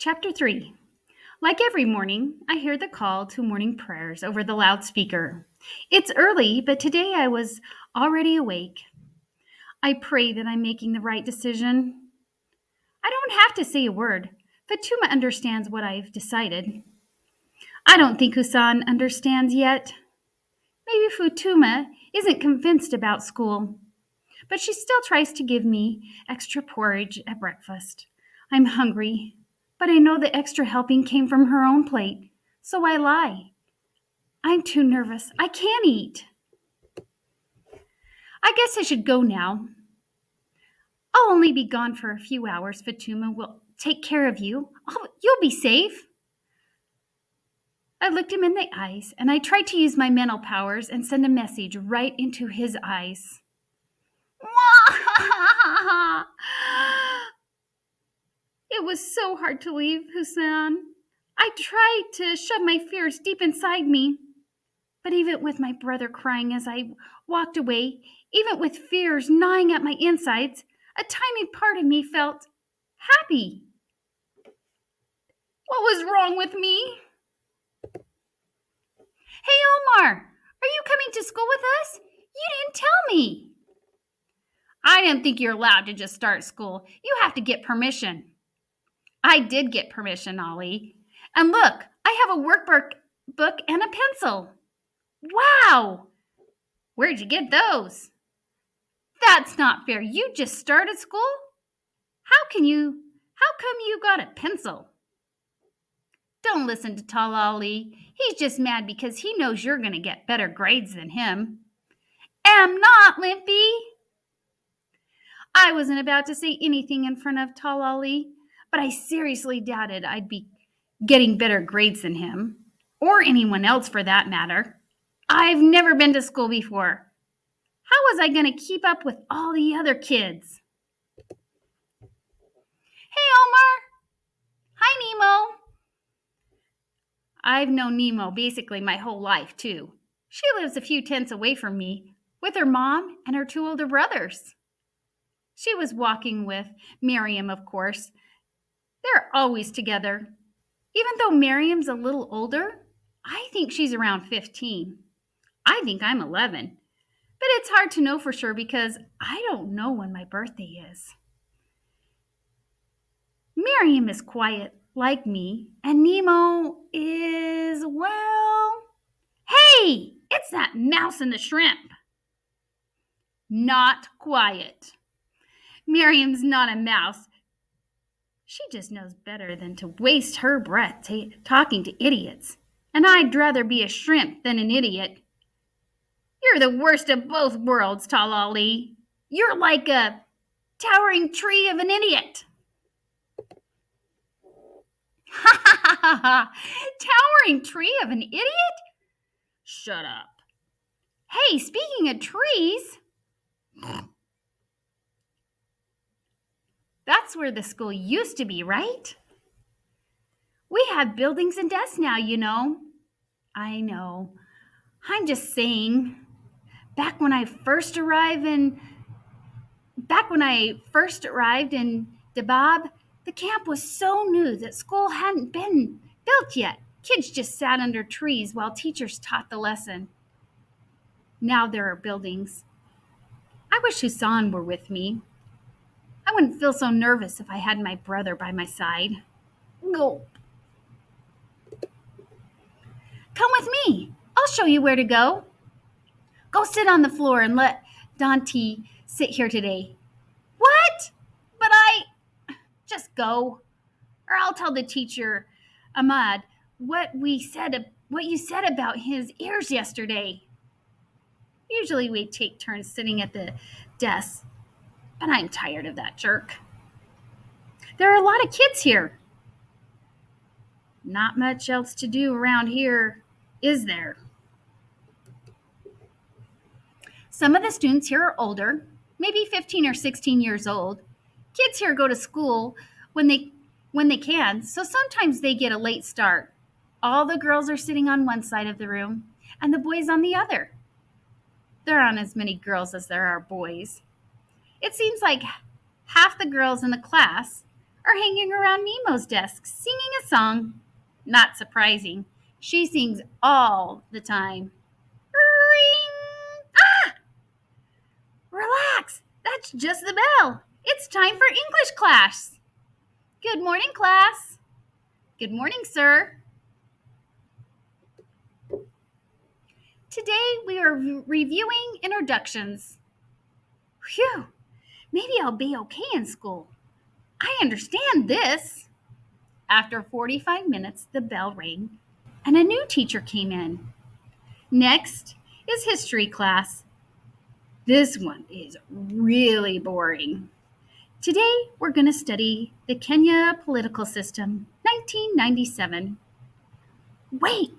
Chapter 3. Like every morning, I hear the call to morning prayers over the loudspeaker. It's early, but today I was already awake. I pray that I'm making the right decision. I don't have to say a word. Fatuma understands what I've decided. I don't think Husan understands yet. Maybe Fatuma isn't convinced about school, but she still tries to give me extra porridge at breakfast. I'm hungry, but I know the extra helping came from her own plate, so I lie. I'm too nervous. I can't eat. I guess I should go now. I'll only be gone for a few hours. Fatuma will take care of you. You'll be safe. I looked him in the eyes, and I tried to use my mental powers and send a message right into his eyes. It was so hard to leave, Husan. I tried to shove my fears deep inside me. But even with my brother crying as I walked away, even with fears gnawing at my insides, a tiny part of me felt happy. What was wrong with me? Hey, Omar, are you coming to school with us? You didn't tell me. I didn't think you're allowed to just start school. You have to get permission. I did get permission, Ollie. And look, I have a workbook and a pencil. Wow! Where'd you get those? That's not fair. You just started school? How come you got a pencil? Don't listen to Tall Ali. He's just mad because he knows you're going to get better grades than him. Am not, Limpy. I wasn't about to say anything in front of Tall Ali, but I seriously doubted I'd be getting better grades than him, or anyone else for that matter. I've never been to school before. How was I going to keep up with all the other kids? Hey, Omar. Hi, Nemo. I've known Nemo basically my whole life, too. She lives a few tents away from me with her mom and her two older brothers. She was walking with Miriam, of course. They're always together. Even though Miriam's a little older, I think she's around 15. I think I'm 11. But it's hard to know for sure because I don't know when my birthday is. Miriam is quiet, like me, and Nemo is, well... Hey! It's that mouse and the shrimp! Not quiet. Miriam's not a mouse. She just knows better than to waste her breath talking to idiots. And I'd rather be a shrimp than an idiot. You're the worst of both worlds, Tall Ali. You're like a towering tree of an idiot. Ha ha ha ha! Towering tree of an idiot? Shut up. Hey, speaking of trees, that's where the school used to be, right? We have buildings and desks now, you know. I know. I'm just saying. Back when I first arrived in Dabab, the camp was so new that school hadn't been built yet. Kids just sat under trees while teachers taught the lesson. Now there are buildings. I wish Husan were with me. I wouldn't feel so nervous if I had my brother by my side. Go. Come with me. I'll show you where to go. Go sit on the floor and let Dante sit here today. What? But just go. Or I'll tell the teacher, Ahmad, what you said about his ears yesterday. Usually we take turns sitting at the desk, but I'm tired of that jerk. There are a lot of kids here. Not much else to do around here, is there? Some of the students here are older, maybe 15 or 16 years old. Kids here go to school when they can, so sometimes they get a late start. All the girls are sitting on one side of the room and the boys on the other. There aren't as many girls as there are boys. It seems like half the girls in the class are hanging around Nemo's desk singing a song. Not surprising. She sings all the time. Ring! Ah! Relax. That's just the bell. It's time for English class. Good morning, class. Good morning, sir. Today we are reviewing introductions. Phew, maybe I'll be okay in school. I understand this. After 45 minutes, the bell rang and a new teacher came in. Next is history class. This one is really boring. Today we're going to study the Kenya political system, 1997. Wait,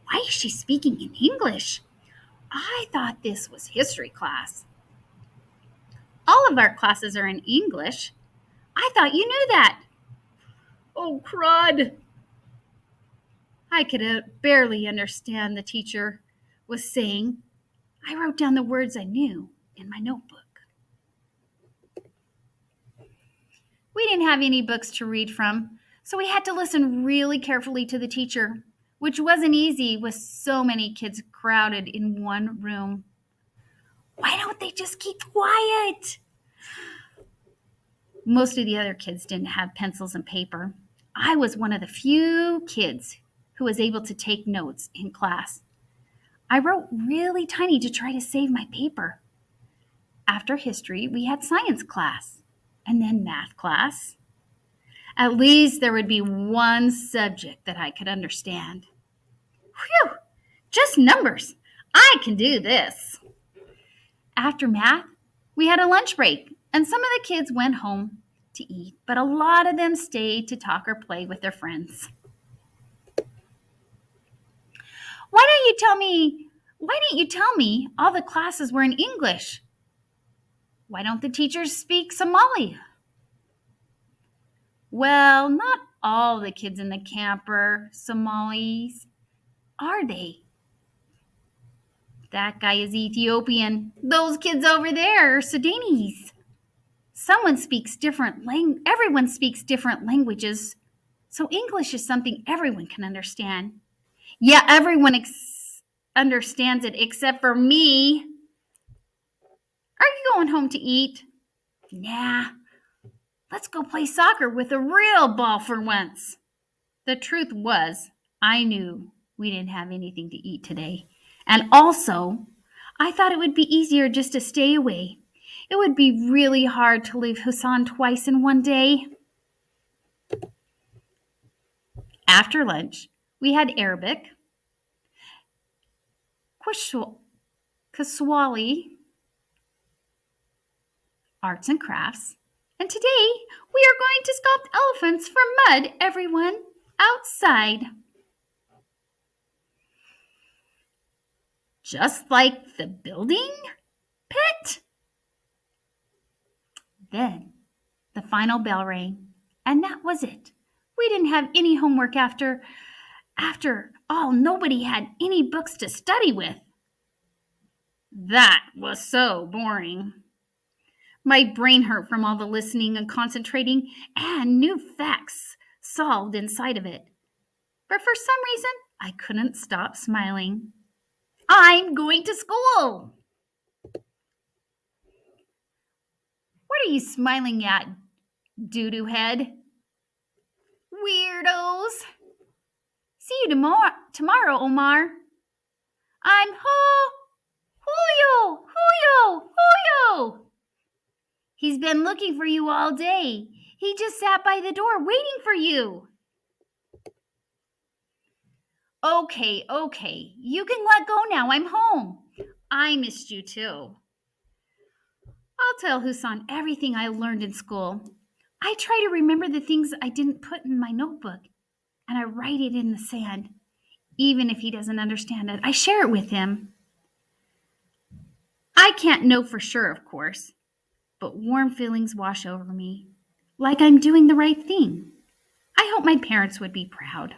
why is she speaking in English? I thought this was history class. All of our classes are in English. I thought you knew that. Oh, crud. I could barely understand the teacher was saying. I wrote down the words I knew in my notebook. We didn't have any books to read from, so we had to listen really carefully to the teacher, which wasn't easy with so many kids crowded in one room. Why don't they just keep quiet? Most of the other kids didn't have pencils and paper. I was one of the few kids who was able to take notes in class. I wrote really tiny to try to save my paper. After history, we had science class and then math class. At least there would be one subject that I could understand. Whew, just numbers. I can do this. After math, we had a lunch break, and some of the kids went home to eat, but a lot of them stayed to talk or play with their friends. Why didn't you tell me all the classes were in English? Why don't the teachers speak Somali? Well, not all the kids in the camp are Somalis, are they? That guy is Ethiopian. Those kids over there are Sudanese. Everyone speaks different languages, so English is something everyone can understand. Yeah, everyone understands it except for me. Are you going home to eat? Nah. Let's go play soccer with a real ball for once. The truth was, I knew we didn't have anything to eat today. And also, I thought it would be easier just to stay away. It would be really hard to leave Hassan twice in one day. After lunch, we had Arabic, Kiswahili, arts and crafts, and today we are going to sculpt elephants from mud, everyone, outside. Just like the building pit? Then the final bell rang, and that was it. We didn't have any homework after all, nobody had any books to study with. That was so boring. My brain hurt from all the listening and concentrating and new facts solved inside of it. But for some reason, I couldn't stop smiling. I'm going to school! What are you smiling at, doo-doo head? Weirdos! See you tomorrow, Omar. I'm Julio! He's been looking for you all day. He just sat by the door waiting for you. Okay. You can let go now. I'm home. I missed you too. I'll tell Hassan everything I learned in school. I try to remember the things I didn't put in my notebook, and I write it in the sand. Even if he doesn't understand it, I share it with him. I can't know for sure, of course, but warm feelings wash over me, like I'm doing the right thing. I hope my parents would be proud.